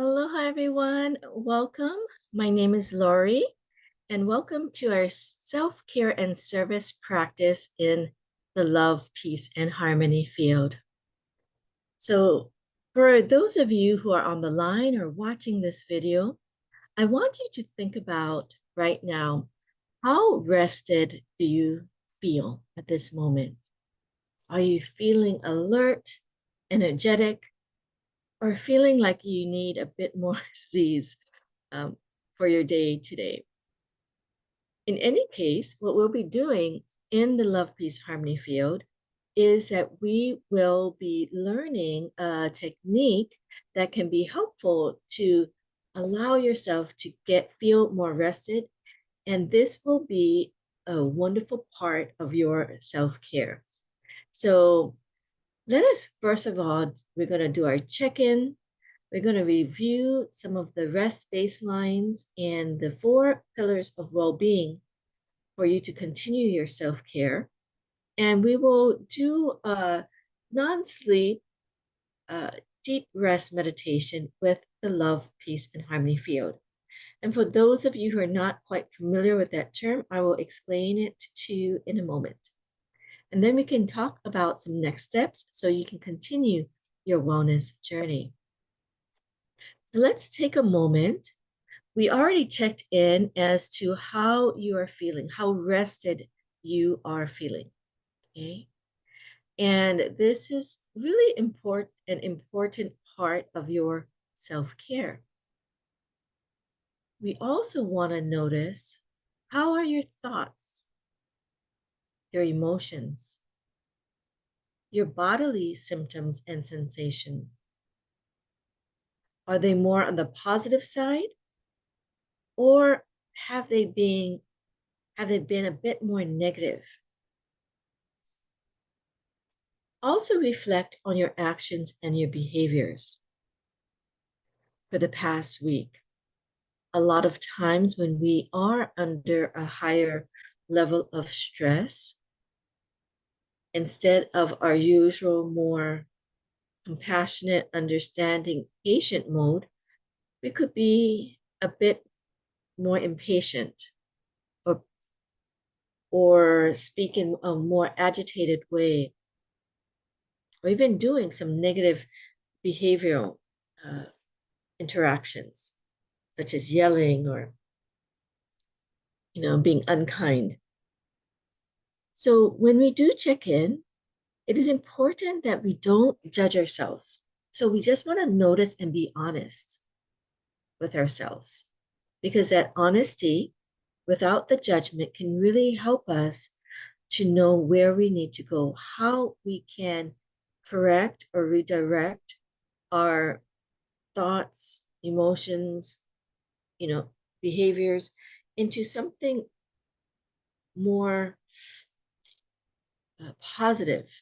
Aloha, everyone. Welcome. My name is Lori, and welcome to our self-care and service practice in the love, peace, and harmony field. So, for those of you who are on the line or watching this video, I want you to think about right now, how rested do you feel at this moment? Are you feeling alert, energetic, or feeling like you need a bit more Z's for your day today? In any case, what we'll be doing in the Love, Peace, Harmony field is that we will be learning a technique that can be helpful to allow yourself to feel more rested. And this will be a wonderful part of your self-care. So let us, first of all, we're going to do our check-in. We're going to review some of the rest baselines and the 4 pillars of well-being for you to continue your self-care. And we will do a non-sleep, deep rest meditation with the Love, Peace, and Harmony field. And for those of you who are not quite familiar with that term, I will explain it to you in a moment. And then we can talk about some next steps so you can continue your wellness journey. So let's take a moment. We already checked in as to how you are feeling, how rested you are feeling, okay? And this is really an important part of your self-care. We also want to notice, how are your thoughts, your emotions, your bodily symptoms and sensation? Are they more on the positive side, or have they been a bit more negative? Also reflect on your actions and your behaviors for the past week. A lot of times when we are under a higher level of stress, instead of our usual more compassionate, understanding, patient mode, we could be a bit more impatient, or speak in a more agitated way, or even doing some negative behavioral interactions, such as yelling or being unkind. So when we do check in, it is important that we don't judge ourselves. So we just want to notice and be honest with ourselves, because that honesty without the judgment can really help us to know where we need to go, how we can correct or redirect our thoughts, emotions, behaviors into something more positive,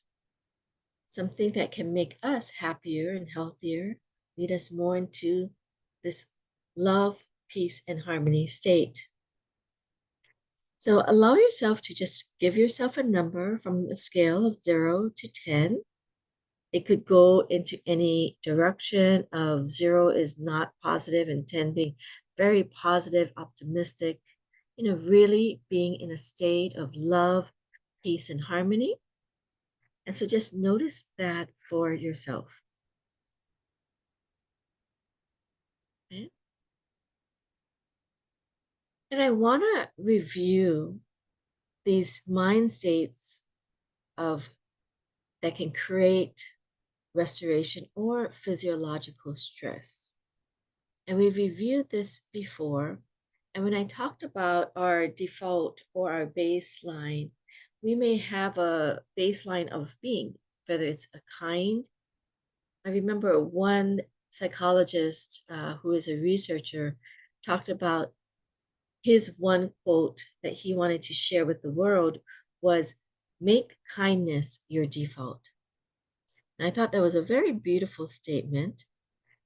something that can make us happier and healthier, lead us more into this love, peace, and harmony state. So allow yourself to just give yourself a number from a scale of 0 to 10. It could go into any direction. Of 0 is not positive and 10 being very positive, optimistic, really being in a state of love, peace, and harmony. And so just notice that for yourself. Okay? And I want to review these mind states that can create restoration or physiological stress. And we've reviewed this before. And when I talked about our default or our baseline, we may have a baseline of being, whether it's a kind. I remember one psychologist who is a researcher talked about his one quote that he wanted to share with the world was, "Make kindness your default." And I thought that was a very beautiful statement.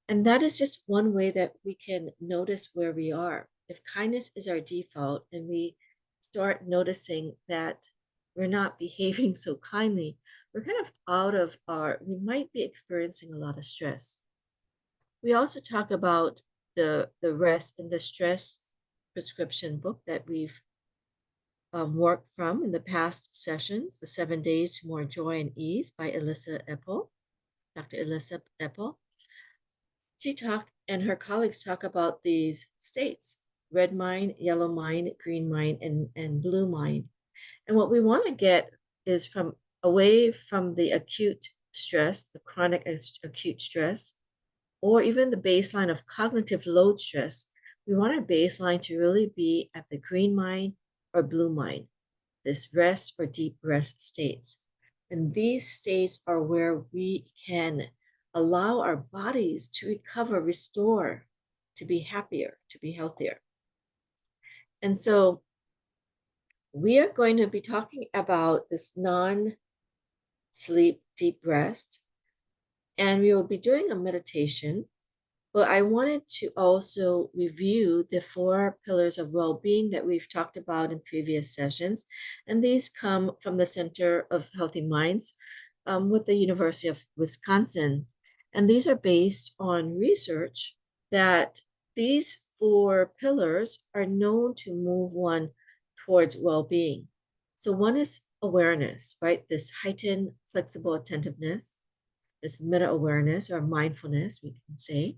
And that is just one way that we can notice where we are. If kindness is our default and we start noticing that we're not behaving so kindly, we're kind of we might be experiencing a lot of stress. We also talk about the rest and the stress prescription book that we've worked from in the past sessions, The 7 Days to More Joy and Ease by Dr. Elissa Epple. She talked, and her colleagues talk about these states: red mind, yellow mind, green mind, and blue mind. And what we want to get is from away from the acute stress, the chronic acute stress, or even the baseline of cognitive load stress. We want our baseline to really be at the green mind or blue mind, this rest or deep rest states. And these states are where we can allow our bodies to recover, restore, to be happier, to be healthier. And so we are going to be talking about this non-sleep deep rest, and we will be doing a meditation. But I wanted to also review the 4 pillars of well-being that we've talked about in previous sessions. And these come from the Center of Healthy Minds with the University of Wisconsin. And these are based on research that these 4 pillars are known to move one towards well-being. So one is awareness, right? This heightened flexible attentiveness, this meta-awareness or mindfulness, we can say.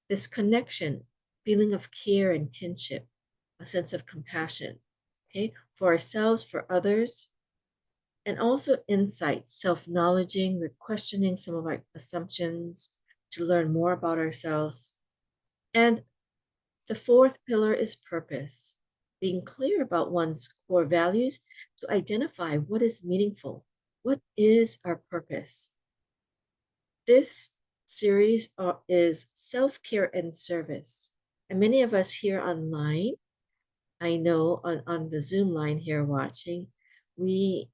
This connection, feeling of care and kinship, a sense of compassion, okay, for ourselves, for others, and also insight, self-knowledging, we're questioning some of our assumptions to learn more about ourselves. And the 4th pillar is purpose, being clear about one's core values to identify what is meaningful, what is our purpose. This series is self-care and service. And many of us here online, I know on the Zoom line here watching, we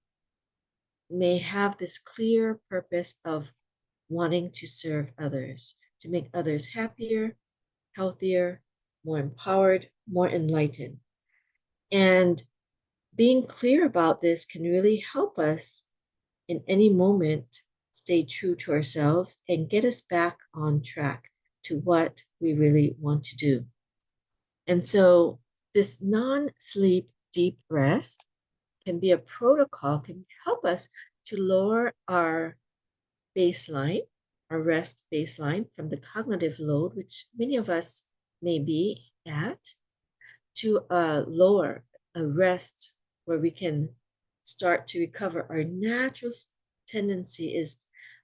may have this clear purpose of wanting to serve others, to make others happier, healthier, more empowered, more enlightened. And being clear about this can really help us in any moment stay true to ourselves and get us back on track to what we really want to do. And so this non-sleep deep rest can be a protocol, can help us to lower our baseline, our rest baseline from the cognitive load, which many of us may be at, to lower a rest where we can start to recover. Our natural tendency is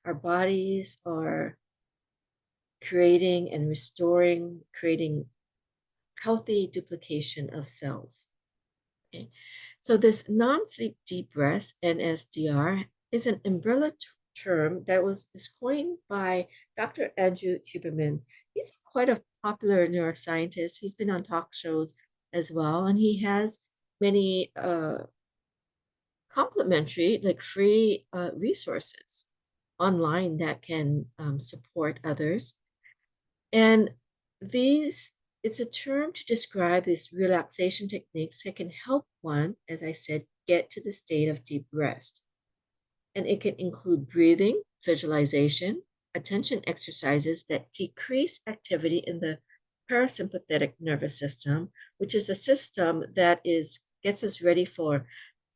our bodies are creating and restoring, creating healthy duplication of cells. Okay. So this non-sleep deep rest, NSDR, is an umbrella term that is coined by Dr. Andrew Huberman. He's quite a popular neuroscientist. He's been on talk shows as well, and he has many complimentary, like free resources online that can support others. And it's a term to describe these relaxation techniques that can help one, as I said, get to the state of deep rest. And it can include breathing, visualization, attention exercises that decrease activity in the parasympathetic nervous system, which is the system that gets us ready for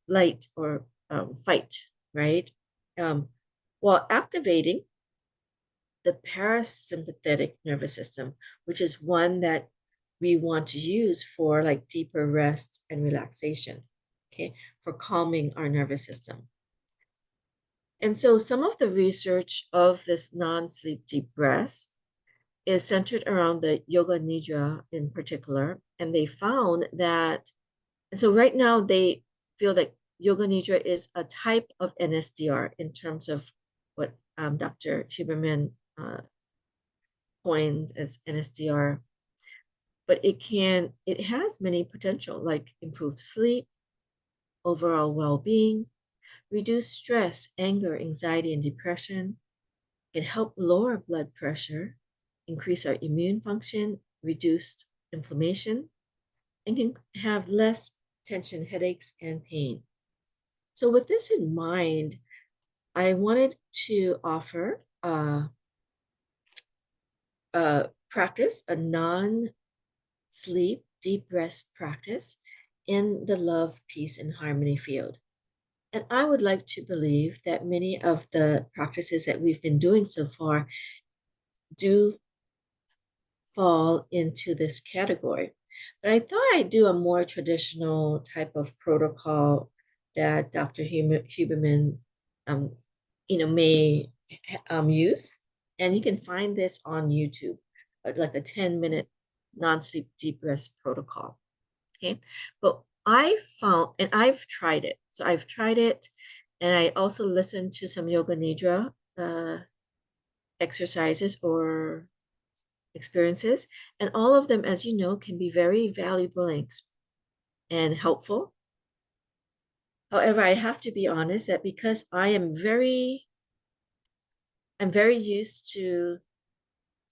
flight or fight, right? While activating the parasympathetic nervous system, which is one that we want to use for like deeper rest and relaxation, okay, for calming our nervous system. And so some of the research of this non-sleep deep rest is centered around the yoga nidra in particular. And they found that, and so right now they feel that yoga nidra is a type of NSDR in terms of what Dr. Huberman coins as NSDR, but it has many potential, like improve sleep, overall well-being, reduce stress, anger, anxiety, and depression. It can help lower blood pressure, increase our immune function, reduce inflammation, and can have less tension, headaches, and pain. So with this in mind, I wanted to offer practice, a non-sleep, deep rest practice in the love, peace, and harmony field. And I would like to believe that many of the practices that we've been doing so far do fall into this category. But I thought I'd do a more traditional type of protocol that Dr. Huberman, um, may use. And you can find this on YouTube, like a 10-minute non-sleep deep rest protocol. Okay. But I found, and I've tried it. So I've tried it, and I also listened to some yoga nidra exercises or experiences. And all of them, as you know, can be very valuable and helpful. However, I have to be honest that because I'm very used to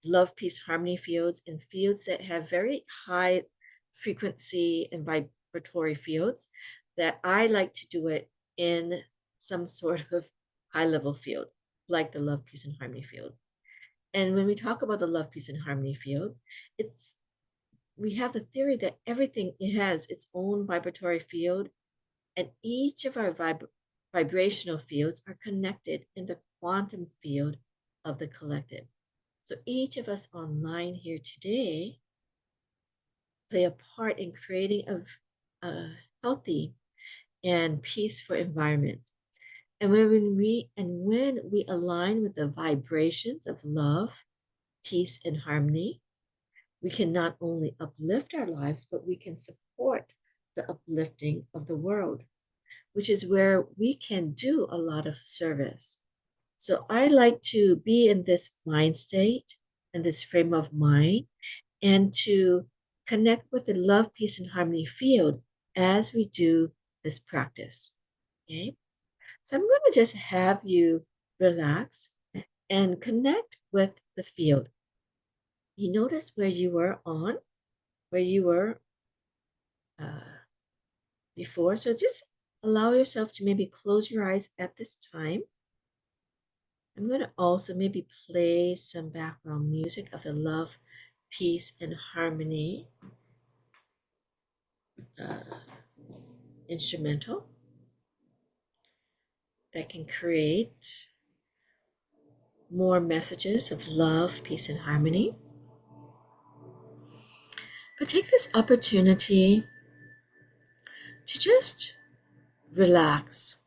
love, peace, harmony fields and fields that have very high frequency and vibratory fields, that I like to do it in some sort of high level field, like the love, peace, and harmony field. And when we talk about the love, peace, and harmony field, we have the theory that everything has its own vibratory field, and each of our vibrational fields are connected in the quantum field of the collective. So each of us online here today play a part in creating a healthy and peaceful environment. And when we align with the vibrations of love, peace, and harmony, we can not only uplift our lives, but we can support the uplifting of the world, which is where we can do a lot of service. So I like to be in this mind state and this frame of mind, and to connect with the love, peace, and harmony field as we do this practice. Okay. So I'm going to just have you relax and connect with the field. You notice where you were uh, before. So just allow yourself to maybe close your eyes at this time. I'm going to also maybe play some background music of the love, peace, and harmony uh, instrumental that can create more messages of love, peace, and harmony. But take this opportunity to just relax.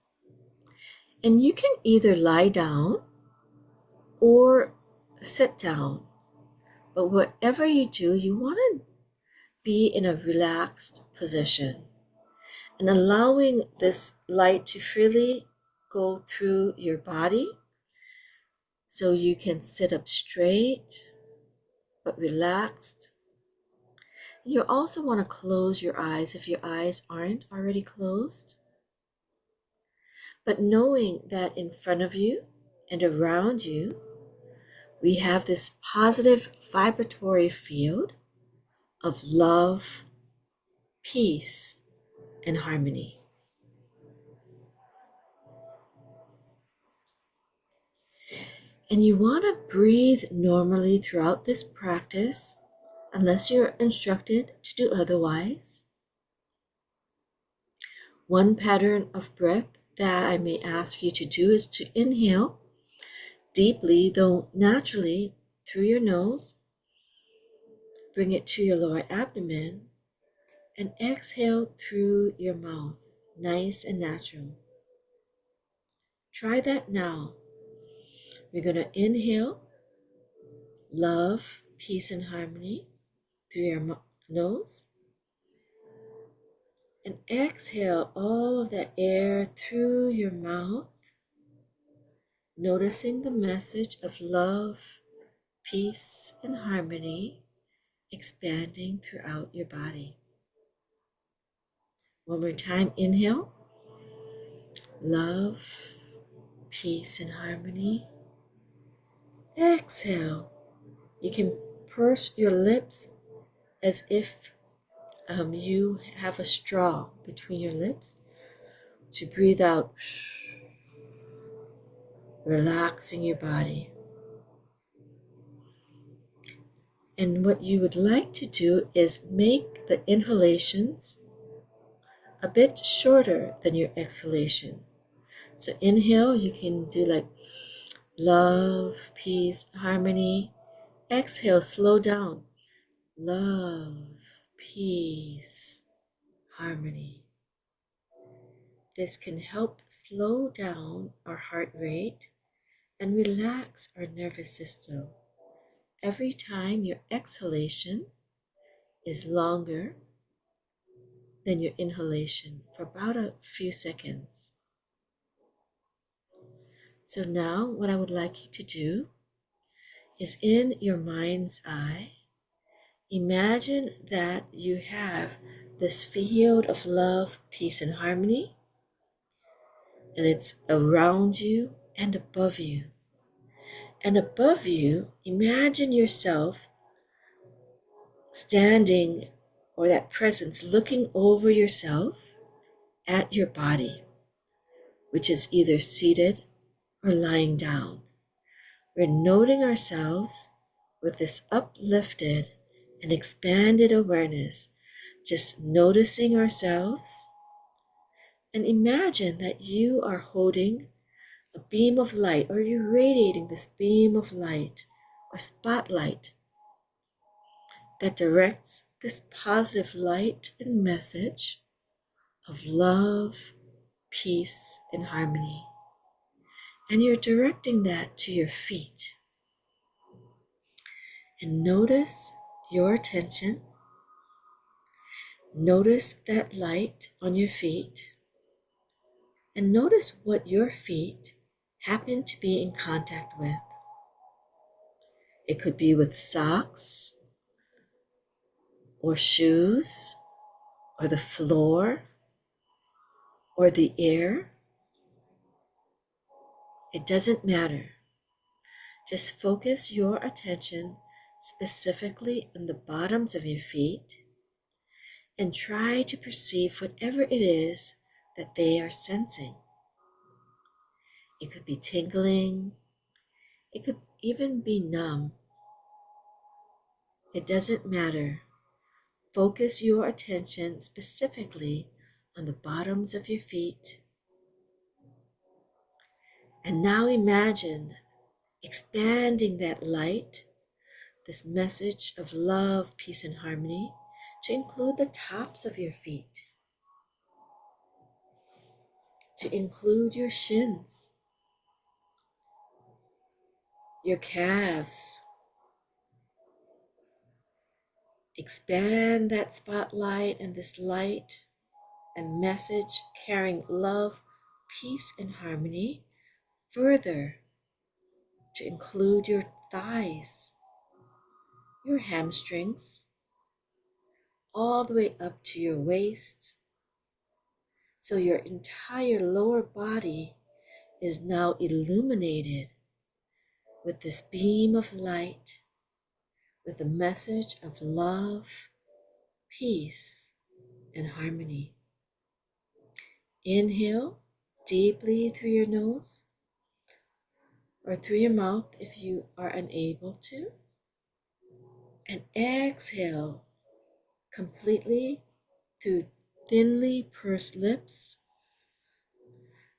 And you can either lie down or sit down. But whatever you do, you want to be in a relaxed position and allowing this light to freely go through your body, so you can sit up straight but relaxed. You also want to close your eyes if your eyes aren't already closed. But knowing that in front of you and around you, we have this positive vibratory field of love, peace, and harmony. And you want to breathe normally throughout this practice, unless you're instructed to do otherwise. One pattern of breath that I may ask you to do is to inhale deeply, though naturally, through your nose. Bring it to your lower abdomen and exhale through your mouth, nice and natural. Try that now. We're going to inhale love, peace, and harmony through your nose, and exhale all of that air through your mouth, noticing the message of love, peace, and harmony expanding throughout your body. One more time, inhale love, peace, and harmony. Exhale. You can purse your lips as if you have a straw between your lips to breathe out, relaxing your body. And what you would like to do is make the inhalations a bit shorter than your exhalation. So inhale, you can do like love, peace, harmony. Exhale, slow down. Love, peace, harmony. This can help slow down our heart rate and relax our nervous system every time your exhalation is longer than your inhalation for about a few seconds. So now what I would like you to do is in your mind's eye, imagine that you have this field of love, peace, and harmony, and it's around you and above you. And above you, imagine yourself standing, or that presence looking over yourself at your body, which is either seated or lying down. We're noting ourselves with this uplifted and expanded awareness, just noticing ourselves. And imagine that you are holding a beam of light, or you're radiating this beam of light or spotlight that directs this positive light and message of love, peace, and harmony. And you're directing that to your feet. And notice your attention. Notice that light on your feet. And notice what your feet happen to be in contact with. It could be with socks, or shoes, or the floor, or the air. It doesn't matter. Just focus your attention specifically on the bottoms of your feet and try to perceive whatever it is that they are sensing. It could be tingling. It could even be numb. It doesn't matter. Focus your attention specifically on the bottoms of your feet. And now imagine expanding that light, this message of love, peace, and harmony, to include the tops of your feet, to include your shins, your calves. Expand that spotlight and this light and message carrying love, peace, and harmony further to include your thighs, your hamstrings, all the way up to your waist. So your entire lower body is now illuminated with this beam of light, with a message of love, peace, and harmony. Inhale deeply through your nose or through your mouth if you are unable to. And exhale completely through thinly pursed lips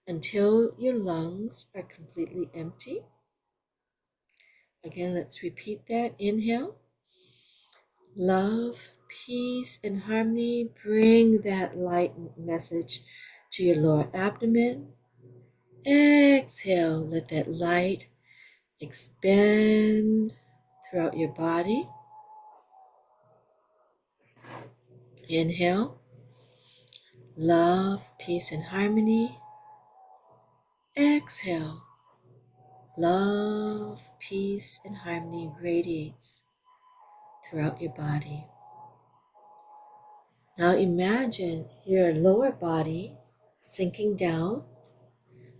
until your lungs are completely empty. Again, let's repeat that. Inhale. Love, peace, and harmony. Bring that light message to your lower abdomen. Exhale. Let that light expand throughout your body. Inhale. Love, peace, and harmony. Exhale. Love, peace, and harmony radiates throughout your body. Now imagine your lower body sinking down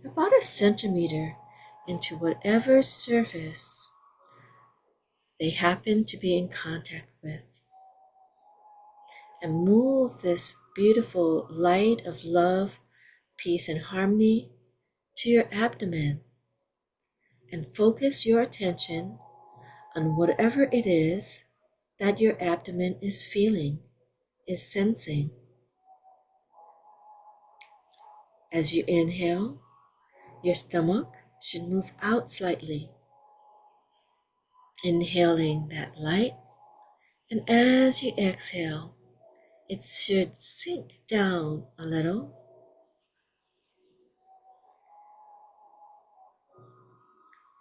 about a centimeter into whatever surface they happen to be in contact with. And move this beautiful light of love, peace, and harmony to your abdomen. And focus your attention on whatever it is that your abdomen is feeling, is sensing. As you inhale, your stomach should move out slightly, inhaling that light, and as you exhale, it should sink down a little.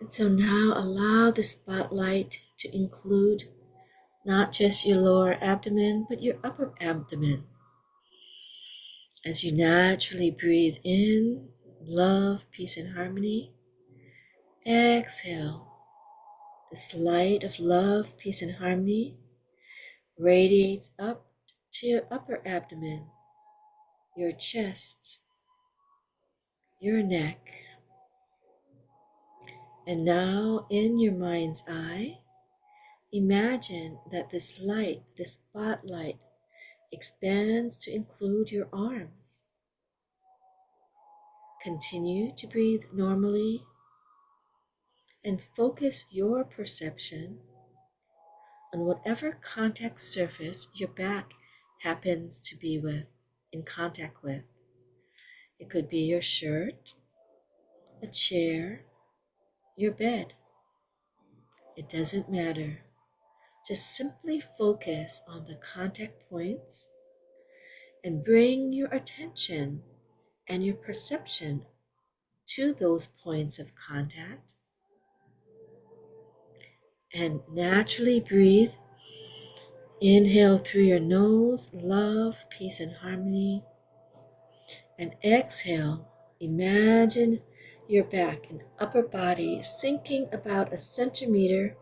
And so now allow the spotlight to include not just your lower abdomen, but your upper abdomen. As you naturally breathe in love, peace, and harmony, exhale. This light of love, peace, and harmony radiates up to your upper abdomen, your chest, your neck. And now, in your mind's eye, imagine that this light, this spotlight, expands to include your arms. Continue to breathe normally and focus your perception on whatever contact surface your back happens to be in contact with. It could be your shirt, a chair, your bed. It doesn't matter. Just simply focus on the contact points and bring your attention and your perception to those points of contact. And naturally breathe. Inhale through your nose, love, peace, and harmony. And exhale, imagine your back and upper body sinking about a centimeter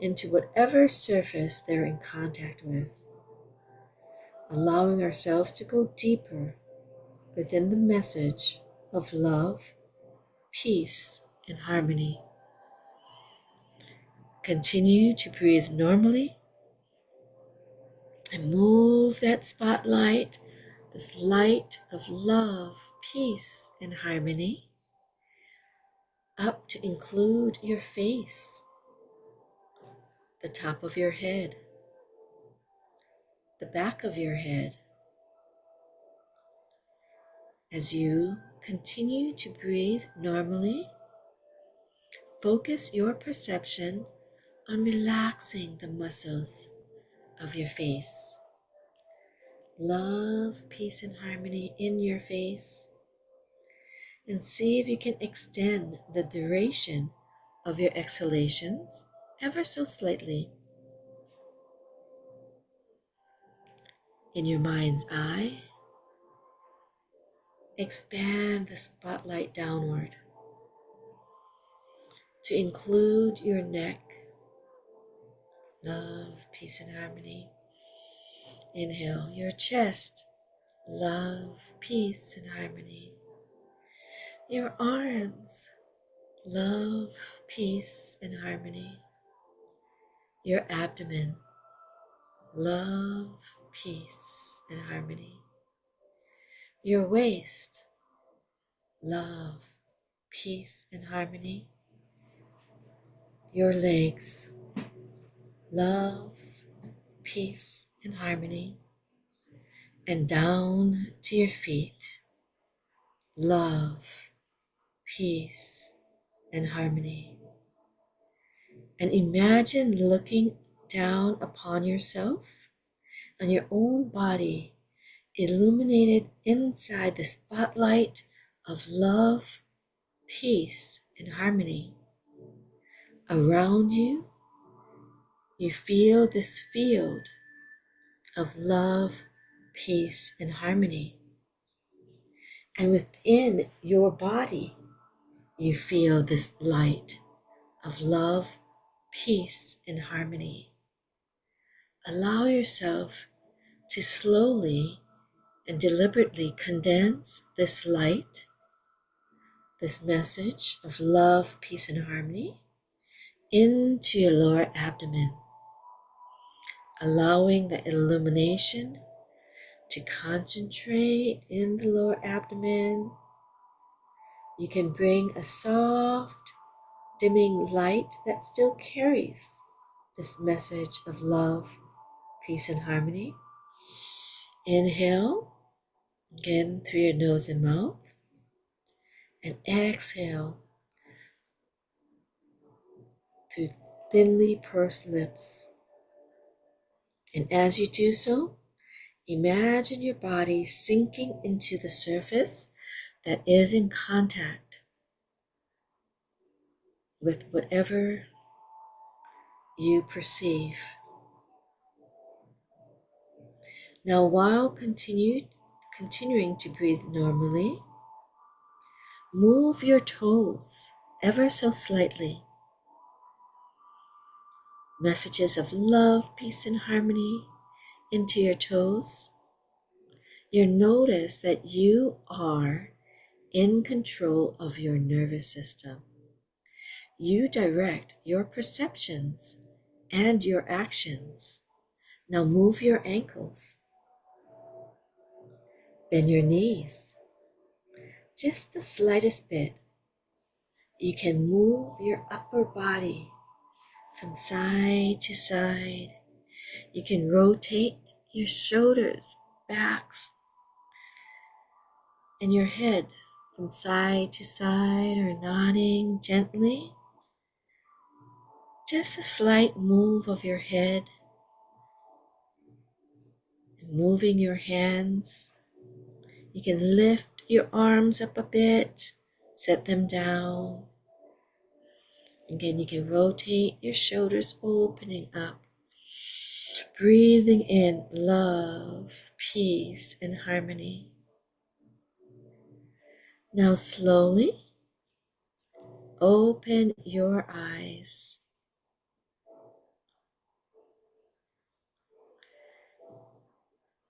into whatever surface they're in contact with, allowing ourselves to go deeper within the message of love, peace, and harmony. Continue to breathe normally and move that spotlight, this light of love, peace, and harmony, up to include your face, the top of your head, the back of your head. As you continue to breathe normally, focus your perception on relaxing the muscles of your face. Love, peace, and harmony in your face. And see if you can extend the duration of your exhalations ever so slightly. In your mind's eye, expand the spotlight downward to include your neck. Love, peace, and harmony. Inhale, your chest. Love, peace, and harmony. Your arms. Love, peace, and harmony. Your abdomen. Love, peace, and harmony. Your waist. Love, peace, and harmony. Your legs. Love, peace, and harmony. And down to your feet. Love, peace, and harmony. And imagine looking down upon yourself and your own body illuminated inside the spotlight of love, peace, and harmony. Around you, you feel this field of love, peace, and harmony. And within your body, you feel this light of love, peace, and harmony. Allow yourself to slowly and deliberately condense this light, this message of love, peace, and harmony into your lower abdomen, allowing the illumination to concentrate in the lower abdomen. You can bring a soft, dimming light that still carries this message of love, peace and harmony. Inhale, again through your nose and mouth, and exhale through thinly pursed lips. And as you do so, imagine your body sinking into the surface that is in contact with whatever you perceive. Now, while continuing to breathe normally, move your toes ever so slightly. Messages of love, peace, and harmony into your toes. You notice that you are in control of your nervous system. You direct your perceptions and your actions. Now move your ankles, bend your knees, just the slightest bit. You can move your upper body from side to side. You can rotate your shoulders, backs, and your head from side to side or nodding gently. Just a slight move of your head, moving your hands. You can lift your arms up a bit, set them down. Again, you can rotate your shoulders, opening up, breathing in love, peace, and harmony. Now slowly open your eyes.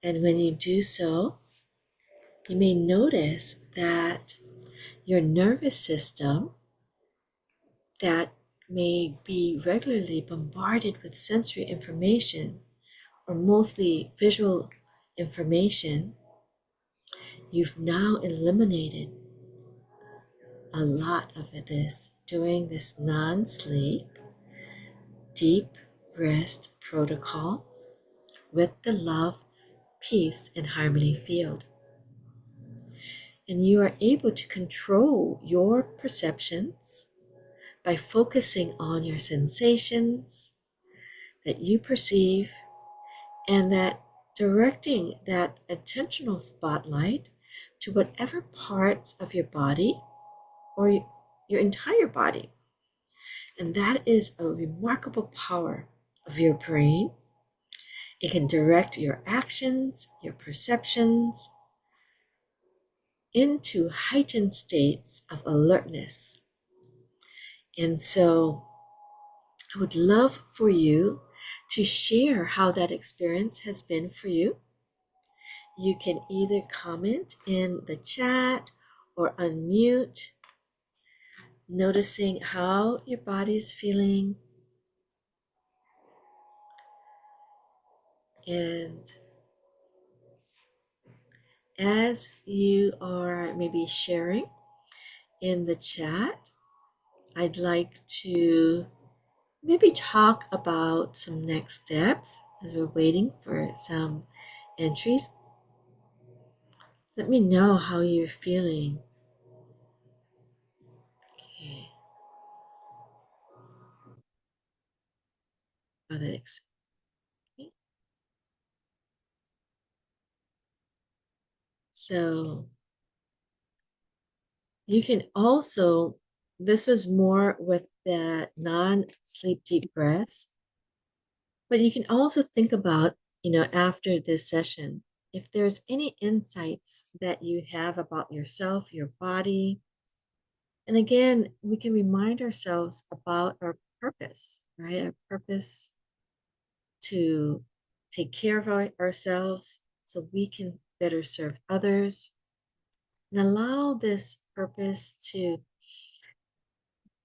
And when you do so, you may notice that your nervous system that may be regularly bombarded with sensory information or mostly visual information, you've now eliminated a lot of this during this non-sleep deep rest protocol with the love, peace, and harmony field. And you are able to control your perceptions by focusing on your sensations that you perceive and that directing that attentional spotlight to whatever parts of your body or your entire body. And that is a remarkable power of your brain. It can direct your actions, your perceptions into heightened states of alertness. And so I would love for you to share how that experience has been for you. You can either comment in the chat or unmute, noticing how your body is feeling. And as you are maybe sharing in the chat, I'd like to maybe talk about some next steps as we're waiting for some entries. Let me know how you're feeling. Okay. Okay. So you can also, this was more with the non-sleep deep breaths, but you can also think about, after this session, if there's any insights that you have about yourself, your body. And again, we can remind ourselves about our purpose, right? Our purpose to take care of ourselves so we can better serve others and allow this purpose to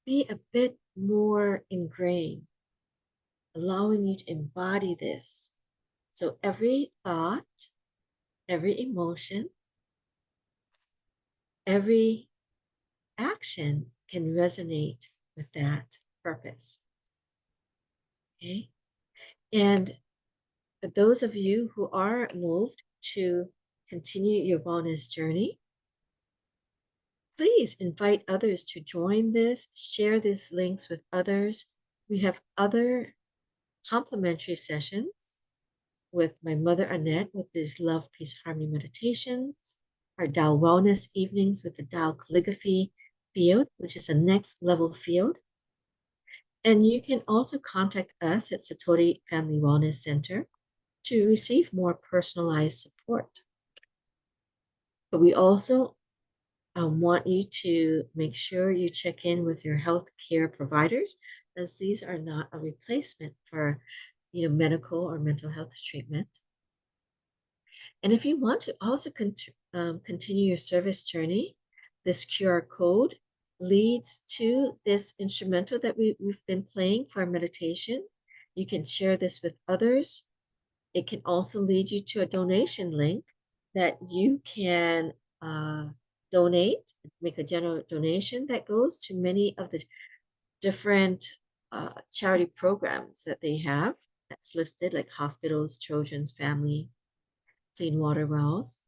be a bit more ingrained, allowing you to embody this. So every thought, every emotion, every action can resonate with that purpose. Okay? And For those of you who are moved to continue your wellness journey, please invite others to join this, share these links with others. We have other complimentary sessions with my mother Annette with these love, peace, harmony meditations, our Tao wellness evenings with the Tao calligraphy field, which is a next level field. And you can also contact us at Satori Family Wellness Center to receive more personalized support. But we also want you to make sure you check in with your healthcare providers, as these are not a replacement for medical or mental health treatment. And if you want to also continue your service journey, this QR code leads to this instrumental that we've been playing for our meditation. You can share this with others. It can also lead you to a donation link that you can donate, make a general donation that goes to many of the different charity programs that they have that's listed, like hospitals, children's family, clean water wells.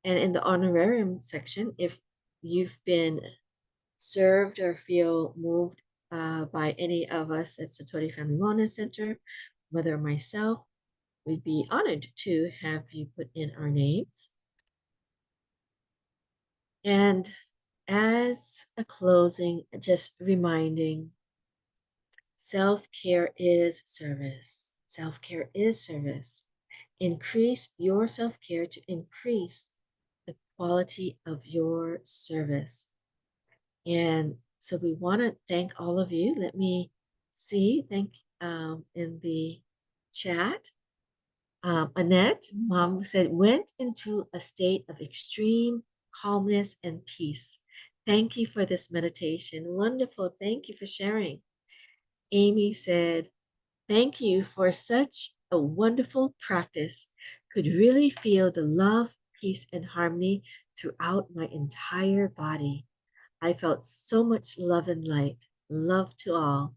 And in the honorarium section, if you've been served or feel moved by any of us at Satori Family Wellness Center, whether or myself, we'd be honored to have you put in our names. And as a closing, just reminding, self-care is service. Self-care is service. Increase your self-care to increase the quality of your service. And so we want to thank all of you. Let me see, thank in the chat. Annette, mom said, went into a state of extreme calmness and peace. Thank you for this meditation. Wonderful. Thank you for sharing. Amy said, thank you for such a wonderful practice. Could really feel the love, peace, and harmony throughout my entire body. I felt so much love and light. Love to all.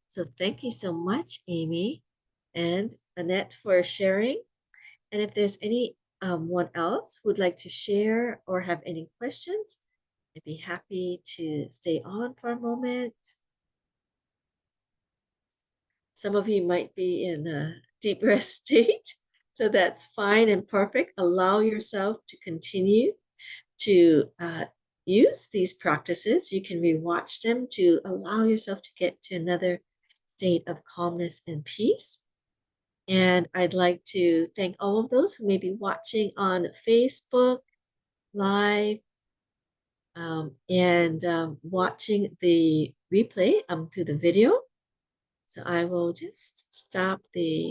So thank you so much, Amy and Annette, for sharing. And if there's anyone else who'd like to share or have any questions, I'd be happy to stay on for a moment. Some of you might be in a deep rest state, so that's fine and perfect. Allow yourself to continue to use these practices. You can rewatch them to allow yourself to get to another state of calmness and peace. And I'd like to thank all of those who may be watching on Facebook Live and watching the replay through the video. So I will just stop the